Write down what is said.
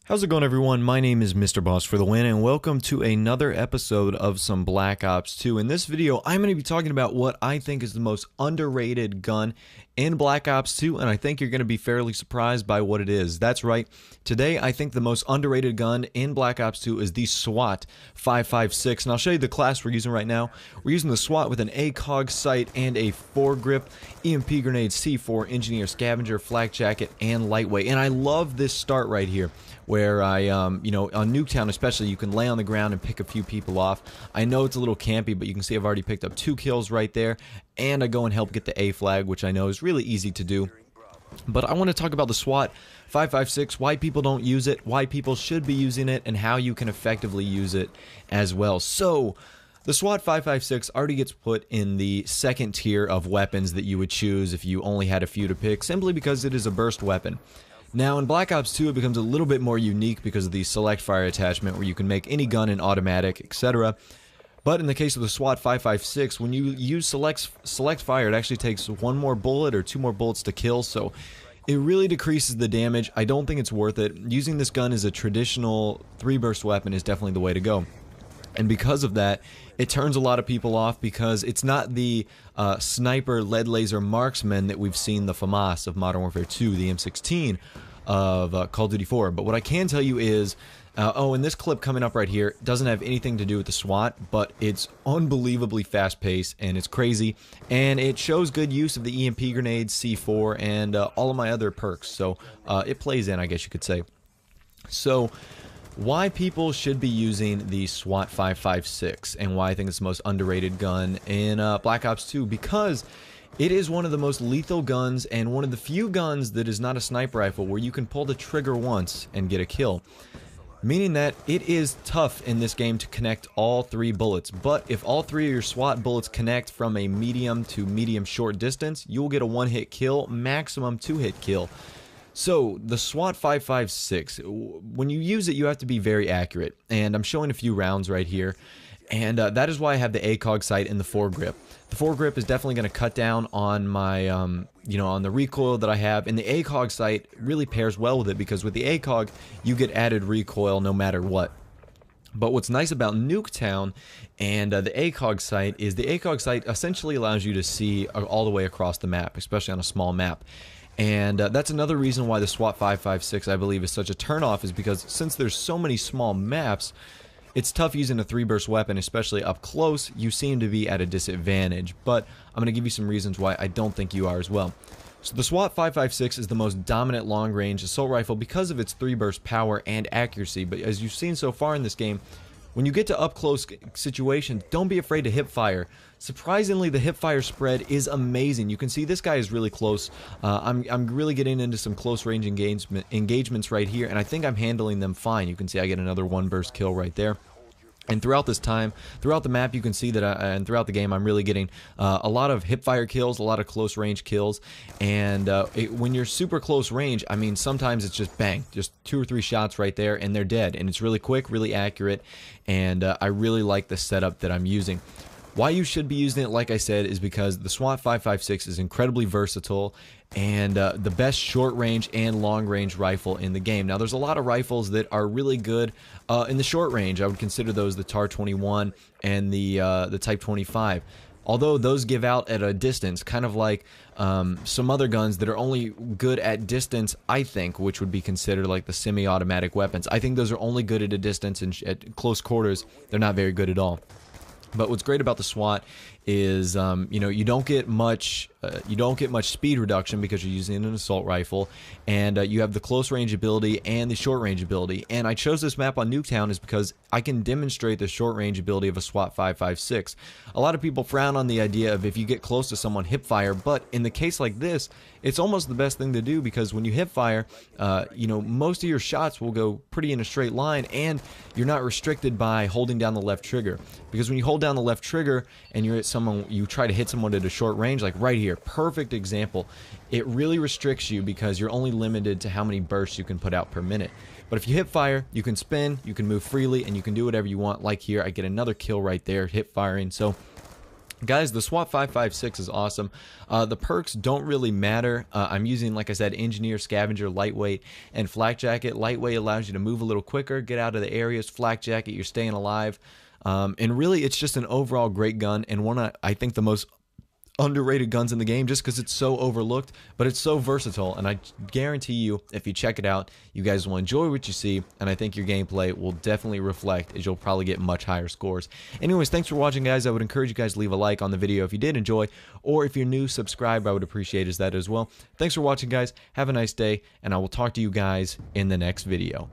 How's it going, everyone? My name is Mr. Boss for the win, and welcome to another episode of some Black Ops 2. In this video, I'm going to be talking about what I think is the most underrated gun in Black Ops 2, and I think you're going to be fairly surprised by what it is. That's right. Today, I think the most underrated gun in Black Ops 2 is the Swat-556, and I'll show you the class we're using right now. We're using the SWAT with an ACOG sight and a foregrip, EMP grenade, C4, engineer, scavenger, flak jacket, and lightweight. And I love this start right here, where I, on Nuketown especially, you can lay on the ground and pick a few people off. I know it's a little campy, but you can see I've already picked up 2 kills right there, and I go and help get the A flag, which I know is really easy to do. But I want to talk about the SWAT-556, why people don't use it, why people should be using it, and how you can effectively use it as well. So, the SWAT-556 already gets put in the second tier of weapons that you would choose if you only had a few to pick, simply because it is a burst weapon. Now, in Black Ops 2, it becomes a little bit more unique because of the select fire attachment, where you can make any gun in automatic, etc. But in the case of the SWAT-556, when you use select fire, it actually takes 1 more bullet or 2 more bullets to kill, so it really decreases the damage. I don't think it's worth it. Using this gun as a traditional 3-burst weapon is definitely the way to go. And because of that, it turns a lot of people off because it's not the sniper lead laser marksman that we've seen the FAMAS of Modern Warfare 2, the M16 of Call of Duty 4. But what I can tell you is, and this clip coming up right here doesn't have anything to do with the SWAT, but it's unbelievably fast-paced and it's crazy, and it shows good use of the EMP grenade, C4, and all of my other perks. So it plays in, I guess you could say. So, why people should be using the SWAT-556 and why I think it's the most underrated gun in Black Ops 2, because it is one of the most lethal guns and one of the few guns that is not a sniper rifle where you can pull the trigger once and get a kill. Meaning that it is tough in this game to connect all 3 bullets, but if all 3 of your SWAT bullets connect from a medium to medium short distance, you'll get a 1-hit kill, maximum 2-hit kill. So, the SWAT-556, when you use it, you have to be very accurate, and I'm showing a few rounds right here, and that is why I have the ACOG sight and the foregrip. The foregrip is definitely going to cut down on my, on the recoil that I have, and the ACOG sight really pairs well with it, because with the ACOG, you get added recoil no matter what. But what's nice about Nuketown and the ACOG sight is the ACOG sight essentially allows you to see all the way across the map, especially on a small map. And that's another reason why the SWAT-556, I believe, is such a turnoff, is because since there's so many small maps, it's tough using a 3-burst weapon, especially up close. You seem to be at a disadvantage, but I'm going to give you some reasons why I don't think you are as well. So the SWAT-556 is the most dominant long-range assault rifle because of its 3-burst power and accuracy, but as you've seen so far in this game, when you get to up-close situations, don't be afraid to hip fire. Surprisingly, the hip fire spread is amazing. You can see this guy is really close. I'm really getting into some close-range engagements right here, and I think I'm handling them fine. You can see I get another 1-burst kill right there. And throughout this time, throughout the map, you can see that, and throughout the game, I'm really getting a lot of hip-fire kills, a lot of close-range kills, and when you're super close range, I mean, sometimes it's just bang, just 2 or 3 shots right there, and they're dead, and it's really quick, really accurate, and I really like the setup that I'm using. Why you should be using it, like I said, is because the SWAT-556 is incredibly versatile and the best short-range and long-range rifle in the game. Now, there's a lot of rifles that are really good in the short range. I would consider those the TAR-21 and the Type 25. Although those give out at a distance, kind of like some other guns that are only good at distance, I think, which would be considered like the semi-automatic weapons. I think those are only good at a distance, and at close quarters, they're not very good at all. But what's great about the SWAT is, you don't get much speed reduction because you're using an assault rifle, and you have the close range ability and the short range ability. And I chose this map on Nuketown is because I can demonstrate the short range ability of a SWAT-556. A lot of people frown on the idea of if you get close to someone, hip fire, but in the case like this, it's almost the best thing to do, because when you hip fire, most of your shots will go pretty in a straight line, and you're not restricted by holding down the left trigger. Because when you hold down the left trigger and you're at someone, you try to hit someone at a short range, like right here, perfect example, it really restricts you because you're only limited to how many bursts you can put out per minute. But if you hip fire, you can spin, you can move freely, and you can do whatever you want. Like here, I get another kill right there, hip firing. So Guys, the Swat-556 is awesome. The perks don't really matter. I'm using, like I said, Engineer, Scavenger, Lightweight, and Flak Jacket. Lightweight allows you to move a little quicker, get out of the areas. Flak Jacket, you're staying alive. And really, it's just an overall great gun, and one I think the most underrated guns in the game, just because it's so overlooked, but it's so versatile, and I guarantee you, if you check it out, you guys will enjoy what you see, and I think your gameplay will definitely reflect, as you'll probably get much higher scores. Anyways, thanks for watching, guys. I would encourage you guys to leave a like on the video if you did enjoy, or if you're new, subscribe. I would appreciate that as well. Thanks for watching, guys. Have a nice day, and I will talk to you guys in the next video.